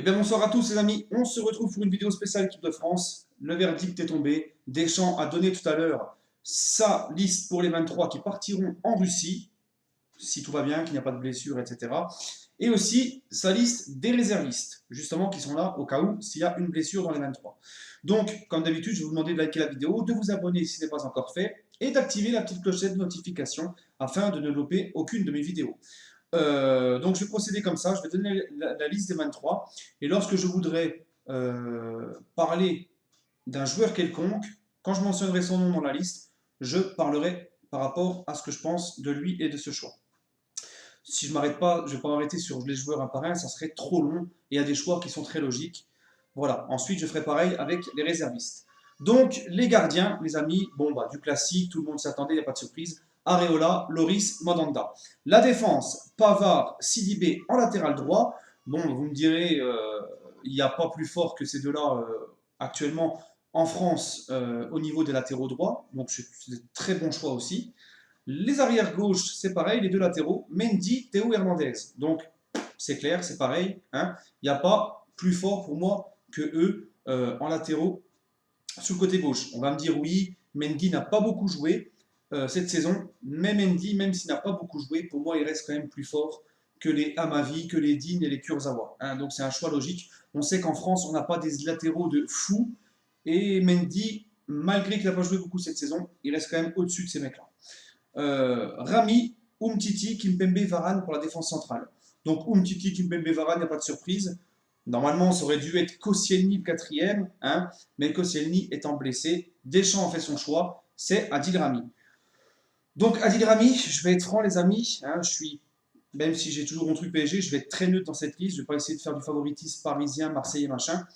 Eh bien bonsoir à tous les amis, on se retrouve pour une vidéo spéciale équipe de France. Le verdict est tombé, Deschamps a donné tout à l'heure sa liste pour les 23 qui partiront en Russie, si tout va bien, qu'il n'y a pas de blessures, etc. Et aussi sa liste des réservistes, justement, qui sont là au cas où s'il y a une blessure dans les 23. Donc, comme d'habitude, je vais vous demander de liker la vidéo, de vous abonner si ce n'est pas encore fait, et d'activer la petite clochette de notification afin de ne louper aucune de mes vidéos. Donc je vais procéder comme ça, je vais donner la liste des 23, et lorsque je voudrais parler d'un joueur quelconque, quand je mentionnerai son nom dans la liste, je parlerai par rapport à ce que je pense de lui et de ce choix. Si je m'arrête pas, je ne vais pas m'arrêter sur les joueurs un par un, ça serait trop long, et il y a des choix qui sont très logiques. Voilà, ensuite je ferai pareil avec les réservistes. Donc les gardiens, les amis, bon bah du classique, tout le monde s'y attendait, il n'y a pas de surprise. Areola, Loris, Mandanda. La défense, Pavard, Sidibé en latéral droit. Bon, vous me direz, il n'y a pas plus fort que ces deux-là actuellement en France au niveau des latéraux droits. Donc c'est un très bon choix aussi. Les arrières gauche, c'est pareil, les deux latéraux, Mendy, Théo Hernandez. Donc c'est clair, c'est pareil. Hein. Il n'y a pas plus fort pour moi que eux en latéraux sur le côté gauche. On va me dire oui, Mendy n'a pas beaucoup joué cette saison, mais Mendy, même s'il n'a pas beaucoup joué, pour moi, il reste quand même plus fort que les Amavi, que les Digne et les Kurzawa. Hein, donc c'est un choix logique. On sait qu'en France, on n'a pas des latéraux de fou, et Mendy, malgré qu'il n'a pas joué beaucoup cette saison, il reste quand même au-dessus de ces mecs-là. Rami, Umtiti, Kimpembe, Varane pour la défense centrale. Donc Umtiti, Kimpembe, Varane, il n'y a pas de surprise. Normalement, ça aurait dû être Koscielny le quatrième, hein, mais Koscielny étant blessé, Deschamps a fait son choix, c'est Adil Rami. Donc Adil Rami, je vais être franc les amis, hein, même si j'ai toujours mon truc PSG, je vais être très neutre dans cette liste, je ne vais pas essayer de faire du favoritisme parisien, marseillais, machin.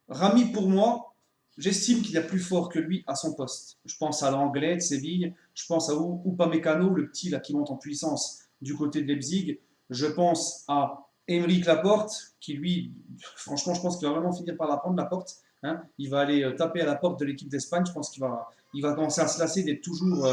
Rami, pour moi, j'estime qu'il y a plus fort que lui à son poste. Je pense à l'anglais de Séville, je pense à Upamecano, le petit là, qui monte en puissance du côté de Leipzig. Je pense à Émeric Laporte, qui lui, franchement, je pense qu'il va vraiment finir par la prendre, la porte. Hein. Il va aller taper à la porte de l'équipe d'Espagne. Je pense qu'il va commencer à se lasser d'être toujours,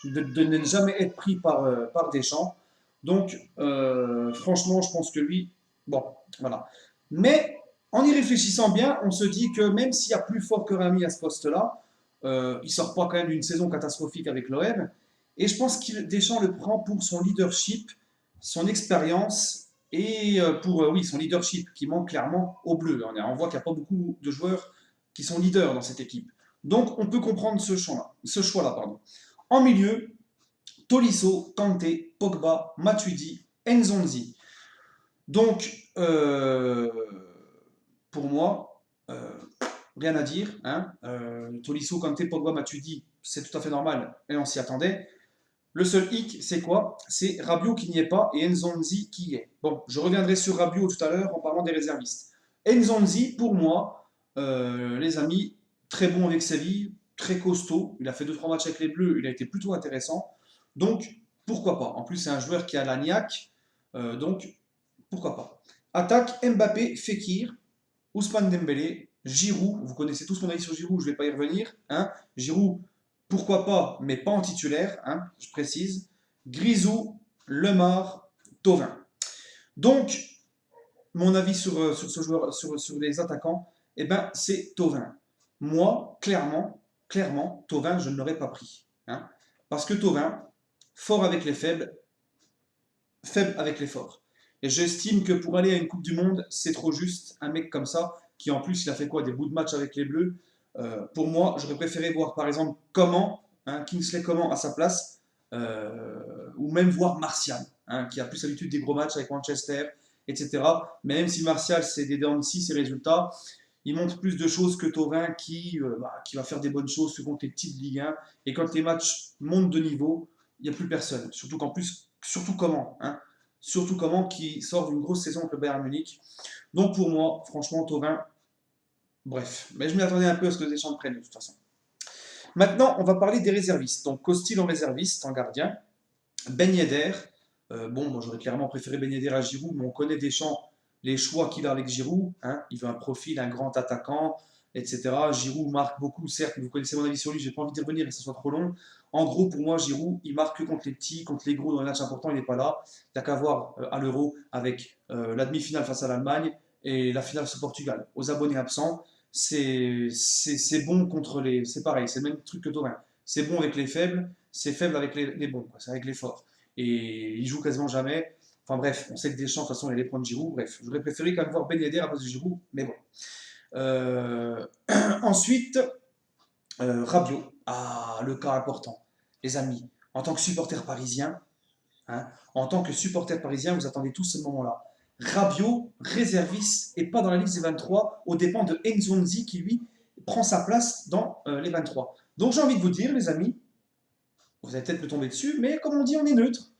de ne jamais être pris par Deschamps. Donc, franchement, je pense que lui, bon, voilà. Mais en y réfléchissant bien, on se dit que même s'il y a plus fort que Rami à ce poste-là, il sort pas quand même d'une saison catastrophique avec l'OM. Et je pense que Deschamps le prend pour son leadership, son expérience et pour oui, son leadership qui manque clairement au bleu. On voit qu'il n'y a pas beaucoup de joueurs qui sont leaders dans cette équipe. Donc on peut comprendre ce choix-là. Pardon. En milieu, Tolisso, Kanté, Pogba, Matuidi, Nzonzi. Donc, pour moi, rien à dire. Hein. Tolisso, Kanté, Pogba, Matuidi, c'est tout à fait normal et on s'y attendait. Le seul hic, c'est quoi? C'est Rabiot qui n'y est pas et Nzonzi qui y est. Bon, je reviendrai sur Rabiot tout à l'heure en parlant des réservistes. Nzonzi, pour moi, les amis, très bon avec Séville, très costaud. Il a fait 2-3 matchs avec les Bleus, il a été plutôt intéressant. Donc, pourquoi pas? En plus, c'est un joueur qui a la niaque, donc pourquoi pas? Attaque Mbappé, Fekir, Ousmane Dembélé, Giroud. Vous connaissez tous mon avis sur Giroud, je ne vais pas y revenir. Hein. Giroud, pourquoi pas, mais pas en titulaire, hein, je précise. Grisou, Lemar, Thauvin. Donc, mon avis sur ce joueur, sur les attaquants, eh ben, c'est Thauvin. Moi, clairement, Thauvin, je ne l'aurais pas pris. Hein, parce que Thauvin, fort avec les faibles, faible avec les forts. Et j'estime que pour aller à une Coupe du Monde, c'est trop juste. Un mec comme ça, qui en plus, il a fait quoi? Des bouts de match avec les Bleus. Pour moi, j'aurais préféré voir par exemple Kingsley Coman à sa place, ou même voir Martial, hein, qui a plus l'habitude des gros matchs avec Manchester, etc. Mais même si Martial, c'est des dents de scie, ses résultats, il montre plus de choses que Thauvin qui va faire des bonnes choses contre les petites Ligue 1. Et quand les matchs montent de niveau, il n'y a plus personne. Surtout qu'en plus, surtout comment, hein, surtout comment qui sort d'une grosse saison avec le Bayern Munich. Donc pour moi, franchement, Thauvin, bref. Mais je m'y attendais un peu à ce que Deschamps prenne de toute façon. Maintenant, on va parler des réservistes. Donc Costil en réserviste, en gardien. Ben Yedder. Bon, moi j'aurais clairement préféré Ben Yedder à Giroud, mais on connaît Deschamps, les choix qu'il a avec Giroud. Hein. Il veut un profil, un grand attaquant, etc. Giroud marque beaucoup, certes, mais vous connaissez mon avis sur lui, j'ai pas envie d'y revenir et que ce soit trop long. En gros, pour moi, Giroud, il marque que contre les petits, contre les gros dans les matchs importants, il n'est pas là. Il n'y a qu'à voir à l'Euro avec la demi-finale face à l'Allemagne et la finale c'est Portugal. Aux abonnés absents, c'est bon contre les... C'est pareil, c'est le même truc que Thauvin. C'est bon avec les faibles, c'est faible avec les bons, c'est avec les forts. Et il joue quasiment jamais. Enfin bref, on sait que Deschamps, de toute façon, il allait prendre Giroud. Bref, j'aurais préféré quand même voir Ben Yedder à place de Giroud, mais bon. Euh, Ensuite, Rabiot. Ah, le cas important. Les amis, en tant que supporter parisien, hein, en tant que supporter parisien, vous attendez tous ce moment-là. Rabiot, réserviste, et pas dans la liste des 23, aux dépens de Nzonzi qui, lui, prend sa place dans les 23. Donc j'ai envie de vous dire, les amis, vous allez peut-être me tomber dessus, mais comme on dit, on est neutre.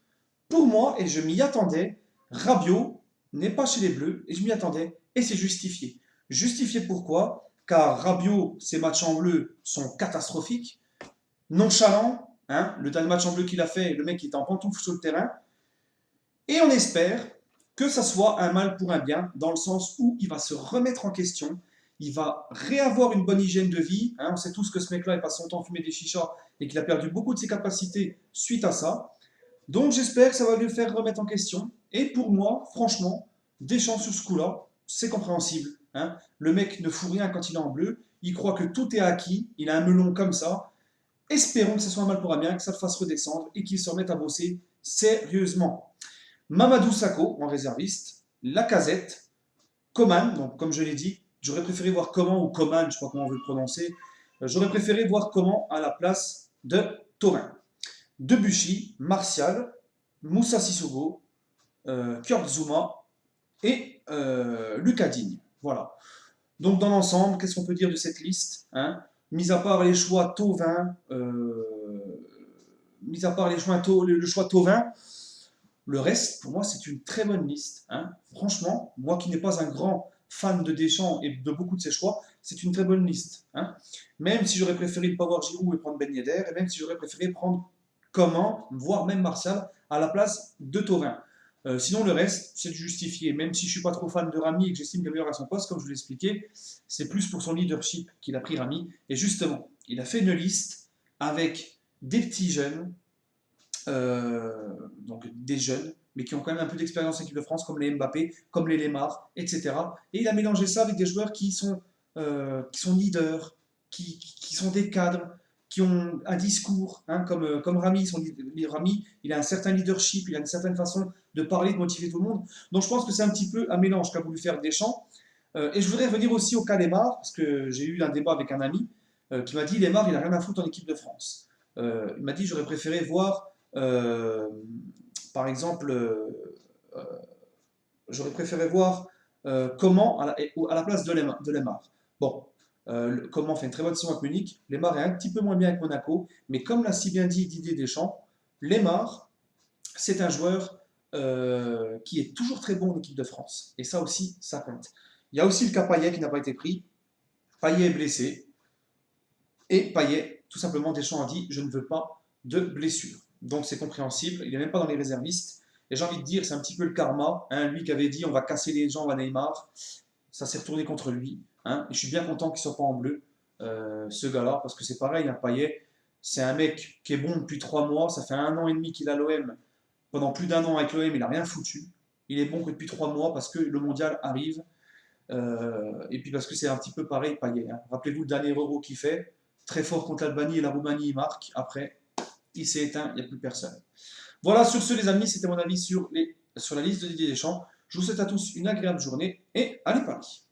Pour moi, et je m'y attendais, Rabiot n'est pas chez les Bleus, et je m'y attendais, et c'est justifié. Justifié pourquoi? Car Rabiot, ses matchs en bleu sont catastrophiques, nonchalant, hein, le dernier match en bleu qu'il a fait, le mec qui était en pantoufle sur le terrain, et on espère que ça soit un mal pour un bien, dans le sens où il va se remettre en question, il va réavoir une bonne hygiène de vie, hein, on sait tous que ce mec-là, il passe son temps à fumer des chichas, et qu'il a perdu beaucoup de ses capacités suite à ça, donc j'espère que ça va lui faire remettre en question. Et pour moi, franchement, Deschamps sur ce coup-là, c'est compréhensible. Hein. Le mec ne fout rien quand il est en bleu. Il croit que tout est acquis. Il a un melon comme ça. Espérons que ce soit un mal pour un bien, que ça le fasse redescendre et qu'il se remette à bosser sérieusement. Mamadou Sakho en réserviste, Lacazette, Coman, donc comme je l'ai dit, j'aurais préféré voir Coman ou Coman, je ne sais pas comment on veut le prononcer. J'aurais préféré voir Coman à la place de Thauvin. Debuchy, Martial, Moussa Sissoko, Kurt Zouma et Lucas Digne. Voilà. Donc dans l'ensemble, qu'est-ce qu'on peut dire de cette liste, hein? Mis à part les choix Thauvin, mis à part le choix Thauvin, le reste, pour moi, c'est une très bonne liste. Hein. Franchement, moi qui n'ai pas un grand fan de Deschamps et de beaucoup de ses choix, c'est une très bonne liste. Hein. Même si j'aurais préféré ne pas voir Giroud et prendre Ben Yedder, et même si j'aurais préféré prendre Coman, voire même Martial, à la place de Thauvin. Sinon, le reste, c'est justifié. Même si je ne suis pas trop fan de Rami et que j'estime qu'il est meilleur à son poste, comme je vous l'ai expliqué, c'est plus pour son leadership qu'il a pris Rami. Et justement, il a fait une liste avec des petits jeunes, donc des jeunes, mais qui ont quand même un peu d'expérience en équipe de France, comme les Mbappé, comme les Lemar, etc. Et il a mélangé ça avec des joueurs qui sont leaders, qui sont des cadres, qui ont un discours, hein, comme Rami, Rami, il a un certain leadership, il a une certaine façon de parler, de motiver tout le monde. Donc je pense que c'est un petit peu un mélange qu'a voulu faire Deschamps. Et je voudrais revenir aussi au cas Lemar, parce que j'ai eu un débat avec un ami qui m'a dit Lemar, il n'a rien à foutre en équipe de France. Il m'a dit j'aurais préféré voir, par exemple, j'aurais préféré voir comment à la place de Lemar. Bon, comment fait une très bonne saison avec Munich. Lemar est un petit peu moins bien avec Monaco, mais comme l'a si bien dit Didier Deschamps, Lemar, c'est un joueur qui est toujours très bon en équipe de France. Et ça aussi, ça compte. Il y a aussi le cas Payet qui n'a pas été pris. Payet est blessé. Et Payet, tout simplement, Deschamps a dit « je ne veux pas de blessure ». Donc c'est compréhensible, il n'est même pas dans les réservistes. Et j'ai envie de dire, c'est un petit peu le karma. Hein, lui qui avait dit « on va casser les jambes à Neymar », ça s'est retourné contre lui. Hein, et je suis bien content qu'il ne soit pas en bleu, ce gars-là, parce que c'est pareil, un Payet, c'est un mec qui est bon depuis 3 mois, ça fait 1 an et demi qu'il a l'OM. Pendant plus d'1 an avec l'OM, il n'a rien foutu. Il est bon que depuis 3 mois parce que le mondial arrive. Et puis parce que c'est un petit peu pareil, Payet. Hein. Rappelez-vous le dernier Euro qu'il fait, très fort contre l'Albanie et la Roumanie, il marque. Après, il s'est éteint, il n'y a plus personne. Voilà, sur ce les amis, c'était mon avis sur la liste de Didier Deschamps. Je vous souhaite à tous une agréable journée et allez Paris!